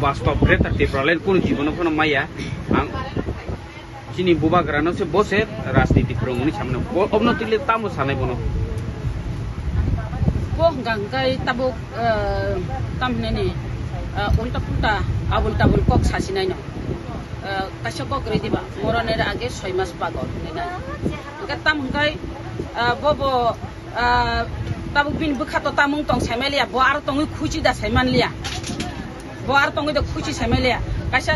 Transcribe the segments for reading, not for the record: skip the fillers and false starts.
বাস্তব গ্রেটার ত্রিপুরালের কোন জীবন কোনো মাইয়া আং চিনি বুবাগ্রানো সে বসে রাজনীতি প্রমুনি সামনে অবনতিলে তামো সানাই বনো bo gangkai tabuk tamne ni ulta pulta abul tabul kok sasinai no kasya kok redi ba moraner age 6 mas bagor ni na ga tam gangkai bobo tabuk bin bukhato tamung tong semelia bo ar tong khuchi da seman lia bo ar tong da khuchi semelia kasya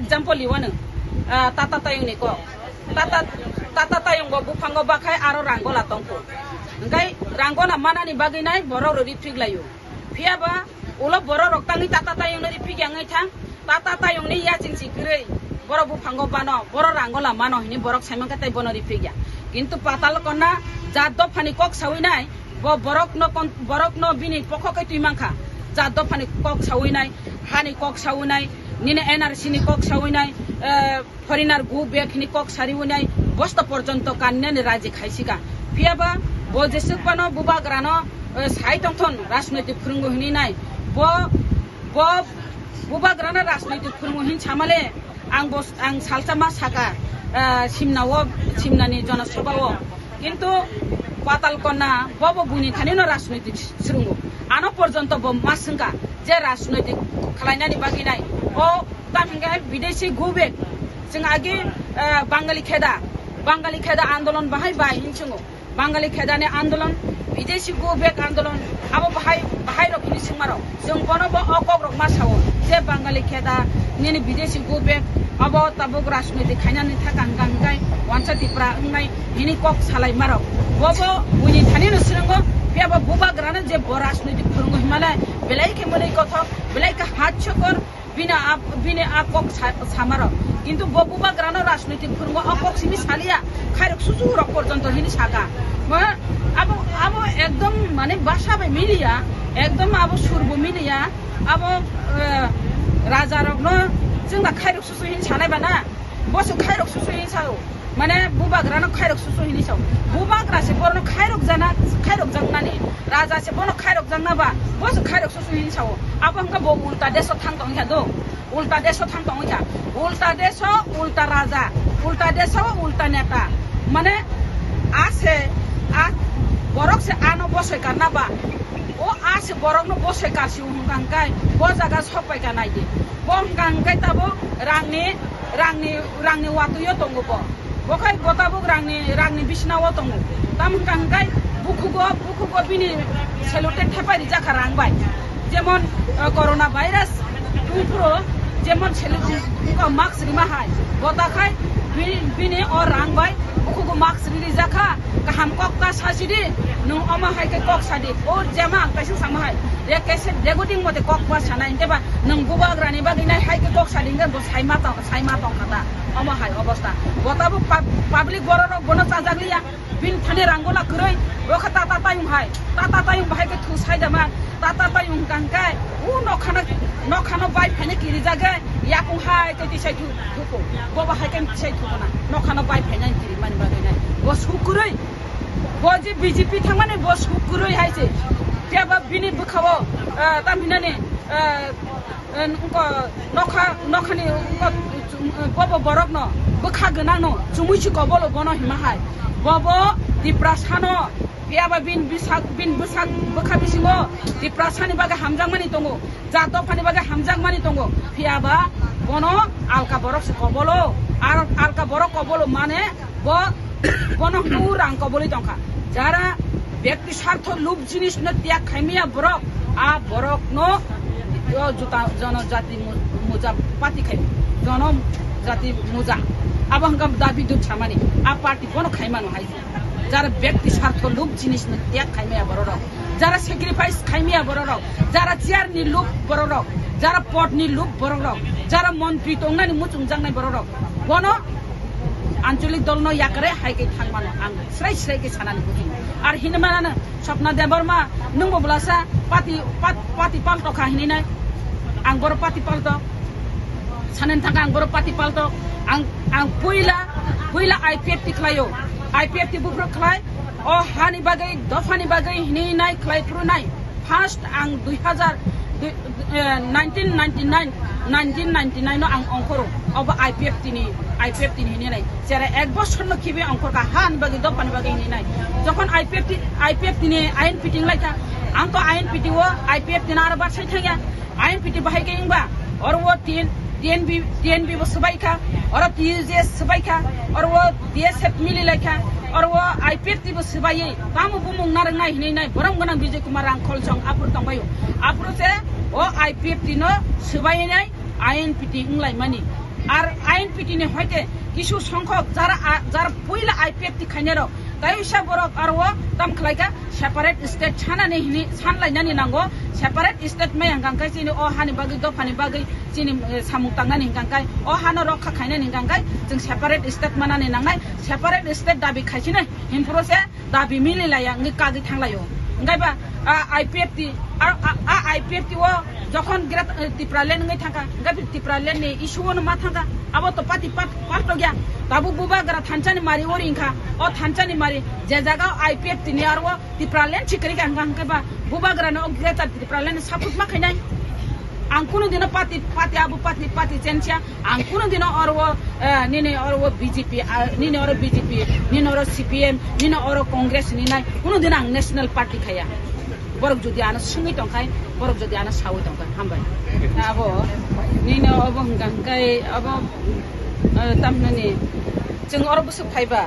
example liwana tata tayung ni ko tata tayung go buphango bakai aro ranggola tongko ngai ranggona mana ni bagi nai borok ro ripik layu phiaba ulo borok rok tangi tata tayung ni ripik yang ngai thang tata tayung ni ya ching sikrei borok bu phango bano borok rangola mano ni borok saimang katai bono ripik ya kintu patal kona jaddo phani kok sawi nai bo borok no bini pokho kai tuimang kha jaddo phani kok sawi nai hani kok sawi nai nine NRC ni kok sawi nai foreigner gu bek ni kok sariwi nai bosta porjonto kanne ni raji khaisika phiaba bo jesuk pano buba grano sai tongthon rajnaitik phurungo hini nai bo buba grano rajnaitik phurungo hin chamale ang salchama saka simnani jonasabao kintu patal kona bobo buni thanino rajnaitik surungo ano porjonto bo masungka je rajnaitik khalainani bagi nai o taminga bideshi gubek jeng agi bangali kheda andolon bahai bai hinchungo Bangali khedane andolon bideshi go back andolon abo bahai rok ni singmaro jeng bono bo okok rok masawo je bangali kheda nini bideshi go back abo tabuk rajnaitik khainani thakan gangkai wancha tipra ngai hini kok salai maro bobo buni thanino sirango piaba buba grana je bo rajnaitik phurungo himalay belai ke mole kotha belai ka hat chokor bine akok samaro কিন্তু ববুবা গ্রানো রাজনৈতিক ফুরঙ্গ অকক Simi সালিয়া খাইরক সুসু rock পর্যন্ত হিনি Saga আবো একদম মানে বাসাবে মিলিয়া একদম আবো সুরবো মিলিয়া আবো রাজা রক ন जोंना খাইরক সুসু হিনি সানাই বানা বসু খাইরক সুসু হিনি সাও মানে বুবা গ্রানো খাইরক সুসু হিনি সাও বুবা গ্রাসে বরনো খাইরক জাংনানি রাজা সে বনো খাইরক জাংনাবা বসু খাইরক সুসু হিনি সাও আবো Hakka bo ulta deso thangtong ya do ulta deso thangtong ya ulta deso ulta raja ulta deso ulta neta mane ase borok se ano bosoi karna ba o ase borok no bosoi karsi hungangkai bo jaga sopai kanai de bo hungangkai tabo rangni watu yo tongo bo bokai gotabuk rangni bisna wo tongo tam hungangkai bukugo bini selute thepari jaka rangbai jemon corona virus tupro যেমন ছেলেটি mask Rima high গতাখাই বিনে ও রাংবাই বুকুগো mask really জাখা কাহাম কক্কা সাসিদি নং অমা হাইকে cock সাদি ও Gemma কাইসিং সামা high রে কেসে রেগুডিং মতে কক বা সানাই দেবা নং বুবাগ্রানি বাগিনাই হাইকে কক সাদিং গো সাইমা তং খাতা অমা হাই অবস্থা গতাবু পাবলিক বড় বন চাজাগলিয়া বিন থানে রাঙ্গলা করই রখা তাতা তাইম হাইকে থু সাইদামা tata tayung kangkai nokhano bai phane kiri jaga yakung hai te tisai thuko boba hai kan tisai thuko na nokhano bai phane kiri mani bagai nai bo sukuroi bo je BJP thangmane bo sukuroi haise tiaba bini bukhawo taminane ko nokhani bobo borok no bukha gonang no chumuichi ko bolo bono hima hai bobo diprasano piaba bin busak bukha bisingo diprasani baga hamjang mani tongo jato phani baga hamjang mani tongo piaba bono alka borok se kobolo ar alka borok kobolo mane bono urang koboli tongka jara ব্যক্তি স্বার্থ লোভ জিনিস ন ত্যাগ খাইমিয়া borok a borok no yo juta জনজাতি মোজা পাতি খাই জনজাতি মোজা abangam dabi dut chamani a party bono khaimano haise যারা ব্যক্তি স্বার্থ লোভ জিনিস না ত্যাগ খাইমিয়া বড়রক যারা স্যাক্রিফাইস খাইমিয়া বড়রক যারা চেয়ার নি লোভ বড়রক যারা পদ নি লোভ বড়রক যারা মন্ত্রী তংনানি মুচুং জাংনাই বড়রক বনো আঞ্চলিক দল ন ইয়াকরে হাইকে থাংমানো আং স্রাই কে সানানি বুঝি আর হিনমানা স্বপ্না দেববর্মা নংবো বলাসা পাতি পাল্টো খাহিনি নাই আং বড় পাতি পাল্টো সানেন থাকা আং বড় পাতি পাল্টো আং পুইলা IPF tiklayo IPF ti bukrok khlai o hani bagai dofani bagai hini nai khlai pru nai first ang 2000 1999 ang angkoro oba IPF tini ni nai jara ek bochor no kibe angkor ka han bagi do pan bagi ni nai যখন IPF tini ain piting laika ang to ain piting wo IPF tinar ba sai thaya ain piting bahai ke ingba और वो TNB वो सुबाई का और TUJS सुबाई का और वो DSF मिली लाइका और वो IPF वो सुबाई काम बुमुंग नारंग नाई हिने नाई बरम गना विजय कुमार रांखोल संग आपुर तंबायो आपुर से वो IPF तीनो सुबाई नाई INPT इंगलाई मनी और INPT ने होते किशु संख्यक जार पुइला IPF ती खानेरो तायुषा बरक और वो तम खलाइका सेपारेट स्टेट छाना ने हिने छान लाइनानि नांगो सेपारेट स्टेट में हंगांकाय चिनि ओ हानि बागै दफानि बागै चिनि सामुक तांनानि हंगांकाय ओ हानो रखा खायनानि हंगांकाय जों सेपारेट स्टेट मानानि नांनाय सेपारेट स्टेट दाबि खायसिने हिनफ्रोसे दाबि मिलिलाया नगि कागै थांलायो ओंगायबा IPF ती आरो IPF ती वो যখন গ্রেট টিপ্রালেন নgai থাকা গাবি টিপ্রালেন নি ইস্যুনো মা থাকা আবো তো পাতি পাট গয়া তাবু বুবা গরা থানচানি মারি ওরিংখা ও থানচানি মারি যে জায়গা IPF তিনি আর ও টিপ্রালেন চিকরি গাঙ্গাং কেবা বুবা গরা নো গ্রেট টিপ্রালেন সাপুত মা খাইনাই angkuno dino pati abu pati chencha angkuno dino or wo nini or wo BJP nini or BJP nini or CPM nini or Congress ni nai kuno dino ang national party khaya borok jodi ana sungi tongkai borok jodi ana sawi tongkai hambai abo nini obong gangkai abo tamnani jeng or busu phaiba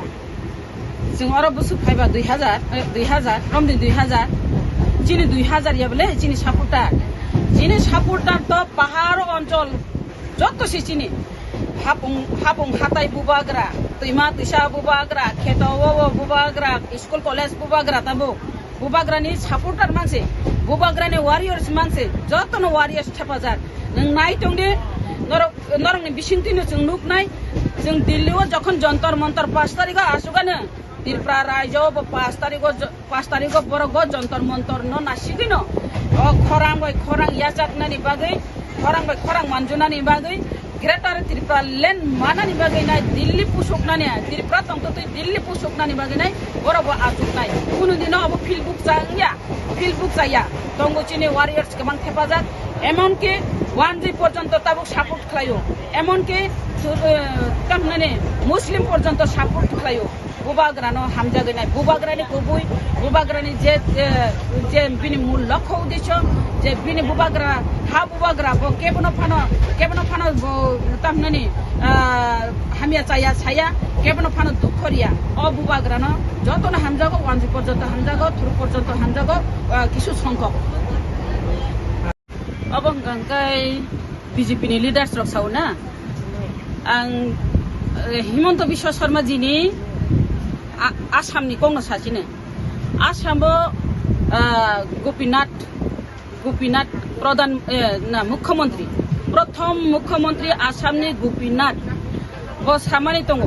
2000 romdi 2000 chini 2000 yabele chini সাপুরদার তো পাহাড় অঞ্চল যত চিনি হাপুং হাতাই বুবাগ্রা তুইমা তুষা বুবাগ্রা খেত বুবাগ্রা school college বুবাগ্রা তাবো বুবাগ্রানি সাপুরদার মানসে বুবাগ্রানি warriors মানসে যতন warriors হেফাজাত নों নাই তংদে নরংনি বিসিংতিनो जों नुकनाय जों दिल्लीआव যখন যন্তর মন্তর 5 তারিখে আসুগাनो त्रिपुरा राज्य 5 तारिख बरग जंतर मंतर न नासिगिनो खरां याजाकनानि बागै खरां मानजुनानि बागै ग्रेटर त्रिपुरा लैंड मानानि बागै नाय दिल्ली पुसुकनानि त्रिपुरा तंतो दिल्ली पुसुकनानि बागै नाय बरग आजुकनाय कुनु दिनो अब फिल्ड बुक जाया तंगुचिनि वारियर्स गोबां हेफाजाब एमनकि 1G पर्यन्त ताबुक सापोर्ट खालायो एमनकि तामनानि मुस्लिम पर्यन्त सापोर्ट खालायो बुबाग्रानो हामजागैनाय बुबाग्रानि गुबै बुबाग्रानि जे बिनि मूल लक्ष्य उद्देश्य जे बिनि बुबाग्रा हा बुबाग्रा केबनो फानो तामनानि हामिया चाया साया केबनो फानो दुखरिया अ बुबाग्रानो जतनो हामजागो 1G पर्यन्त हामजागो थुर पर्यन्त हामजागो किछु संख्यक अबं गंगाय BJP नि लिडार्स रक साउना आं हिमन्त बिश्व शर्मा जीनि आसामनि कंग्रेस सासेनो आसामाव गोपीनाथ प्रधान मुख्यमंत्री प्रथम मुख्यमंत्री आसामनि गोपीनाथ बो सामानि दङ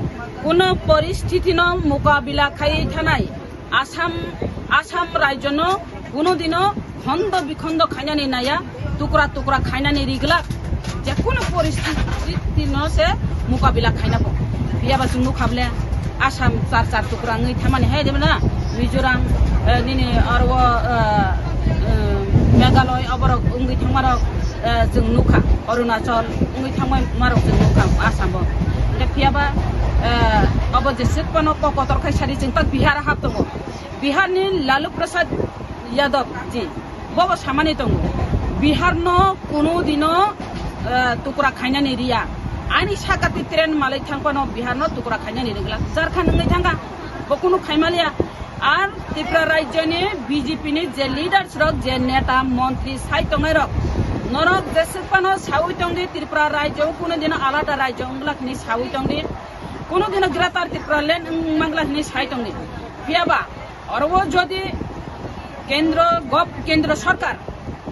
कुनो परिस्थितिनो मुकाबिला खायै थानाय आसाम राज्यनो कुनो दिनो खन्द बिखन्द खायनानै नाया टुकरा खायनानै रिगला जेकुनो परिस्थितिनो से मुकाबिला खायनाबो बियाबा जों नुखाबले आसाम चार टुकरा ngै थामानि हाय देबना मिजोराम निनि आरो मेघालय अबरक ngै थांमार जों नुखा अरुणाचल ngै थांमार जों नुखा आसामबो दा बियाबा अब जेसेबानो ककतर खायसारि जों तक बिहार हाब दङ बिहारनि लालु प्रसाद यादव जी बबो सामानि दङ बिहारनो कुनो दिनो टुकरा खायनानै रिया आनी साकाति ट्रेन मालै थांपानो बिहारनो टुकरा खायनानै रिगला झारखंड ngै थांगा बकुनो खायमालिया आर त्रिपुरा राज्यनि BJP नि जे लिडार्स रक जे नेता मंत्री साइ तंगै रक नरक जेसेबानो सावै तंगदि त्रिपुरा राज्य कुनो दिन आलादा राज्य अंगलाखनि सावै तंगदि कुनो दिन ग्रेटर त्रिपुरा लैंड मंगलाखनि साइ तंगदि बियाबा और वो जदि केंद्र सरकार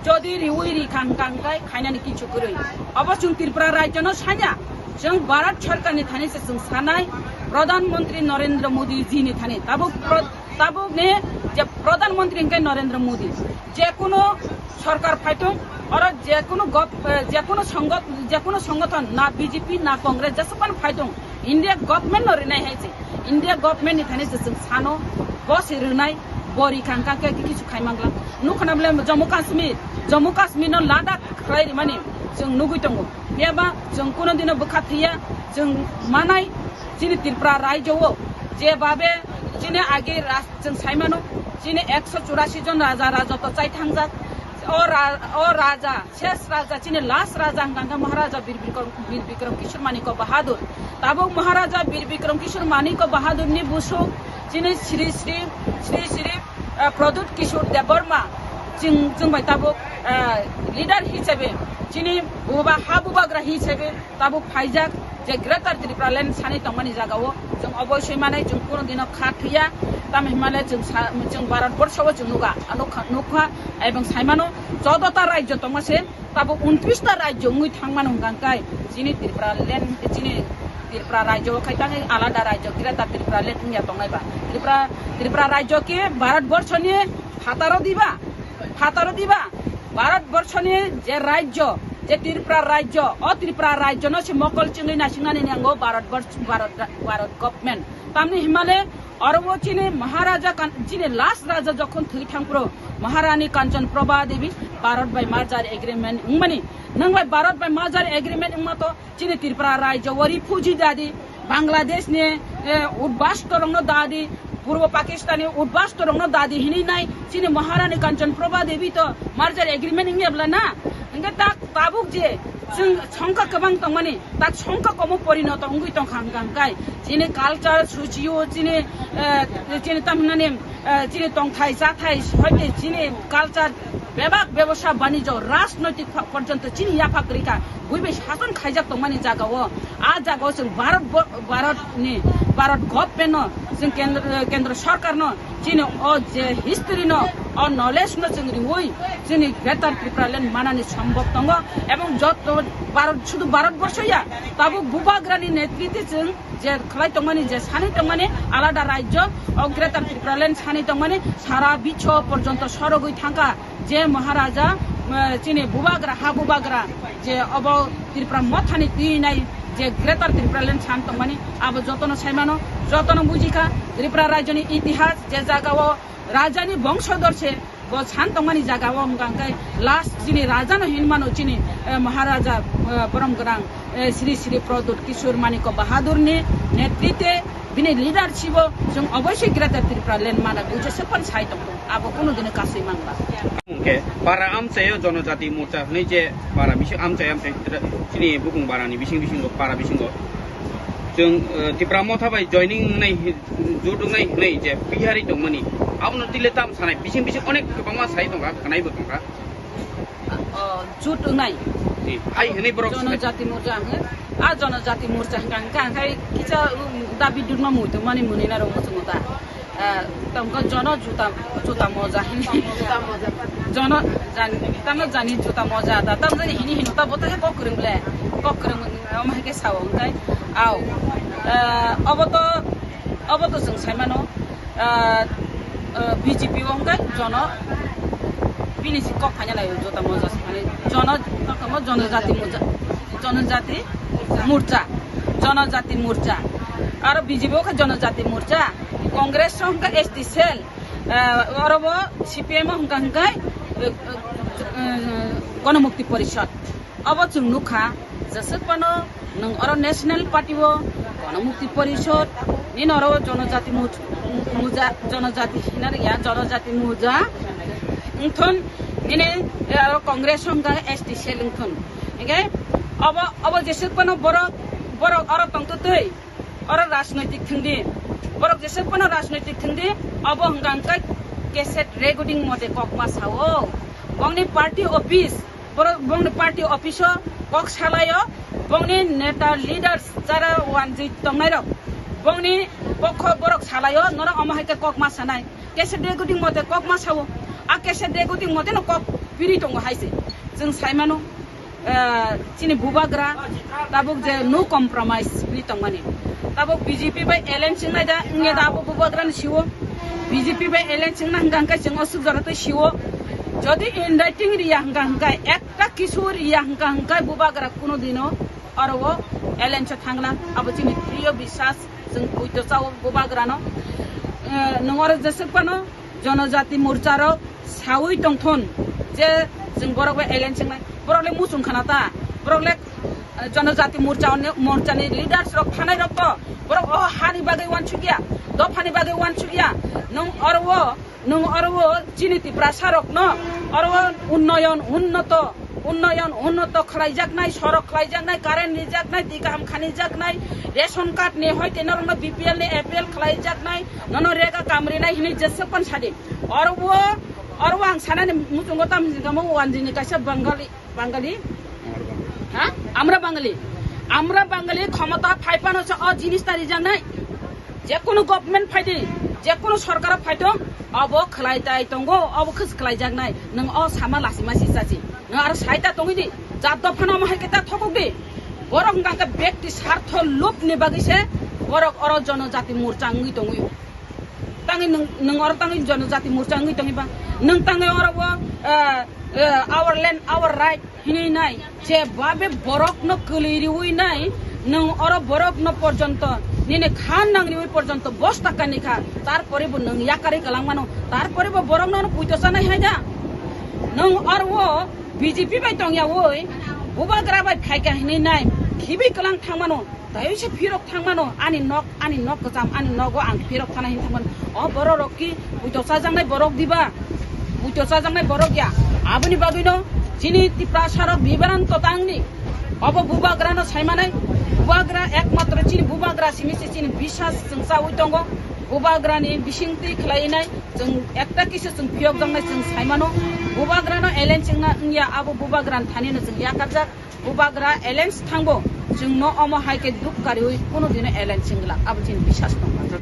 जदि रिउइरि खांखांखाय खायनानै किछु करै अब जों त्रिपुरा राज्यनो साया जों भारत सरकारनि थानायसे जों सानाय प्रधानमंत्री नरेंद्र मोदी जी नि थाने ताबुक ने जे प्रधानमंत्री के नरेंद्र मोदी जे कोनो सरकार फाइटों और जे कोनो संगठन ना BJP ना कांग्रेस जसपन फाइटों इंडिया गवर्नमेंट न रिनाय है इंडिया गवर्नमेंट नि थाने जों सानो बस रिनाय bori kangka ke kichu khaimangla nukhana bele Jammu Kashmir no Ladakh khlai mani jeng nugui tongo beba jeng kono dino bokhathiya jeng manai jini Tripura rajyo je babe jini age jeng saimano jini 184 jon raja to chai thangjak o raja shesh raja jini last raja hangka Maharaja Bir Bikram Kishore Maniko Bahadur tabuk Maharaja Bir Bikram Kishore Maniko Bahadur ni busu jini Shri Pradut Kishore Deborma jeng bai tabuk leader hisabe jini bubagra hisabe tabuk phaijak je Greater Tripura Land sani tongmani jagao jeng oboisoi manai jeng kono dino khathiya tam Himalaya jeng Bharat Borsho jeng nukha ebong saimano 14 ta rajyo tongmase tabuk 29 ta rajyo ngui thangman hongkangkai jini Tripura Land jini Tripura rajyo khaitang alada rajyo Greater Tripura Land ngya tongnai ba Tripura rajyo ke Bharat Borsho ni hataro diba Bharat Borsho ni je rajyo je Tripura rajyo no se mokol chingui nasingnani nango Bharat government tamni Himalaya Orobo chini Maharaja chini last raja jokhon thui thangpro Maharani Kanchan Prabha Devi Bharat by Mazar agreement ngmani nangbai Bharat by Mazar agreement ngmato chini Tripura rajyo wari fuji dadi Bangladesh ne udbas torong no dadi Purbo Pakistani udbas torong no dadi hini nai chini Maharani Kanchan Prabha Devi to Mazar agreement ngebla na engge tak tabuk je jeng chongka kabang tongmani tak chongka komo poriনত ongui tong khangkai jini culture suchiyo jini tamnani jini tongthai jathai hoite jini culture বেবাক ব্যবসা বাণিজ্য রাজনৈতিক পর্যন্ত চিনি ইয়াফাকরিকা বুইবে শাসন খাইজাক তংমানি জাগাও আ জাগাও जों भारत गभर्नमेन्ट जों केन्द्र सरकार न चिनि अ जे हिस्ट्री न अ नलेज न जों रिवै जोंनि ग्रेटार त्रिपुरा लेन्ड मानानि सम्भव दङ এবং যত শুধু ভারতবর্ষইয়া তাবু বুবাগ্রানি নেতৃত্বে जों যে খালাই তংমানি যে সানি তংমানি আলাদা রাজ্য ও গ্রেটার त्रिपुरा लेन्ड সানি তংমানি সারা বিশ্ব পর্যন্ত সরগই থাকা যে মহারাজা চিনি বুবাগ্রা বুবাগ্রা যে অব त्रिपुरा मथानि তিনাই যে গ্রেটার त्रिपुरा लेन्ड सान तंगमानि अब जतन साइमानो जतन बुजिखा त्रिपुरा राज्यनि इतिहास जे जागाओ राजानि वंशधर छे ब सान तंगमानि जागाओ हमगांकै लास्ट जिनि राजा न हिनमानो चिनि महाराजा परमगरां श्री प्रदुत किशोर मानिक बाहादुरनि नेतृत्वे बिनि लिडारशिप जों अवश्य ग्रेटार त्रिपुरा लेन्ड माना बुझे सपन साइ दं अब कोनो दिन कासै मांगला ओके बारा आमचायो जनजाति मोर्चा हनै जे बारा बिसिं आमचाय चिनि बुकुं बारानि बिसिं बारा बिसिंगो जों त्रिपुरा मथाबाय जयनिं नै जुदुंनाय नै जे बिहारि दंमोनि आउनो दिले ताम सानाय बिसिं अनेक गोबांमा साइ दंगा खानायबो दंगा जुदुंनाय हाय हनै बरक जनजाति मोर्चा हङो आ जनजाति मोर्चा हंगांखाय किचा दाबि दुरमा मुइतो माने मुनिना रङ मचुता तमको जन जुता मोजा जन जानी जुता मोजा दा तम जनि हिनि ता बता ककरम अमाके साव ओंखाय आव अब तो जों साइमानो बीजेपी ओंखाय जन बिनिसि कक फाइनालाय जुता मोजा माने जन जनजाति मोर्चा आरो बीजेपी ओंखाय जनजाति मोर्चा कांग्रेस हमका एसटी सेल और वो सीपीएम हमका गणमुक्ति परिषद अब जों नुखा जसपनो नों और नेशनल पार्टी वो गणमुक्ति परिषद इन और जनजाति मुजा जनजाति हिनार या जनजाति मुजा इंथन इने कांग्रेस हमका एसटी सेल इंथन ओके अब जसपनो बरो और तंगतै और राजनैतिक थिंदी बरक जेसेपनो राजनैतिक थिंदी अब हंगांकै केसेट रेकर्डिंग मते ककमा साओ बंगनि पार्टी ऑफिस बरक बंगनि पार्टी ऑफिसो कक सालायो बंगनि नेता लीडर्स जारा वानजि तंनायरो बंगनि पक्ष बरक सालायो नरा अमाहायके ककमा सानाय केसेट रेकर्डिंग मते ककमा साओ आ केसेट रेकर्डिंग मते न कक पिरि दङ हायसे जों साइमानो चिनि बुबाग्रा ताबुक जे नो कम्प्रोमाइज नि तंमानि ताबुक बीजेपी बाय इलेक्शन नाय दा इंगे दाबो बुबाग्रा नि सिवो बीजेपी बाय इलेक्शन ना हंगांका जों असुख जरते सिवो जदि इनराइटिंग रिया हंगांका एकटा किशोर रिया हंगांका बुबाग्रा कोनो दिनो और वो इलेक्शन थांगला अब चिनि प्रिय विश्वास जों उइतो चाव बुबाग्रा न नंगर जसेपनो जनजाति मोर्चारो सावै दंथन जे जों बरकबो एलेन सिंनाय बरकले मुसुं खानाता बरकले जनजाति मोर्चानि लिडार्स रक थानाय रक बरक अ हानि बागै वानसुगिया दफानि बागै वानसुगिया नों अरवो चिनिति प्रासारक न अरवो उन्नयन खालायजाकनाय सरक खालायजाकनाय कारेन्ट निजाकनाय दै गाहाम खानिजाकनाय रेशन कार्ड ने हयते नरनो बीपीएल ने एपीएल खालायजाकनाय ननो रेगा कामरिनाय हिनि जेसेबां सादि अरवो आं सानानै मुसुंगो तामजिगामो वानजिनि कायसा बांगाली हा আমরা বাঙালি ক্ষমতা ফাইপানো অ জিনিস তারি জানাই যে কোনো গভর্নমেন্ট ফাইদি যে কোনো সরকার ফাইতো অব খলাইতাই তঙ্গো অব খস খলাই জাগনাই নং অ সামা লাসি মাসি সাসি নং আর সাইতা তঙ্গিদি জাত ফানো মাহাইকেতা থকগদি বরং গাঙ্কা ব্যক্তি স্বার্থ লোভ নি বাগিসে বরক অর জনজাতি মোর্চা ngui tongui tangi nung or tangi जनजाति मोर्चा ngui tangi ba nung tangi or our land our right hini nai je babe borok no keliri ui nai nung or borok no porjonto nine khan nangri ui porjonto bos taka ni kha tarpore bo nung yakari kalang mano tarpore bo borok no puitosa nai haida nung or wo BJP bai tongya oi bubagra bai phaika hini nai khibi kalang thangmano tayo se phirok thangmano ani nok kajam ani nogo ang phirok thana hin thangman o borok ki puitosa jangnai borok diba puitosa jangnai borok ya abuni bagino chini tiprasarok bibaran totangni अब बुबाग्रा न साइमानाय बुबाग्रा एकमात्र चिनि बुबाग्रा सिमिसि चिनि बिसास जोंसा उइतंगो बुबाग्रानि बिसिंति खलायनाय जों एकटा किसु जों फियक दंनाय जों साइमानो बुबाग्रा न एलेन्स जोंना इंया आबो बुबाग्रान थानिनो जों याकारजा बुबाग्रा एलेन्स थांगो जों न अम हाइके दुख गारि कोनो दिनो एलेन्स जोंला आबो चिनि बिसास दं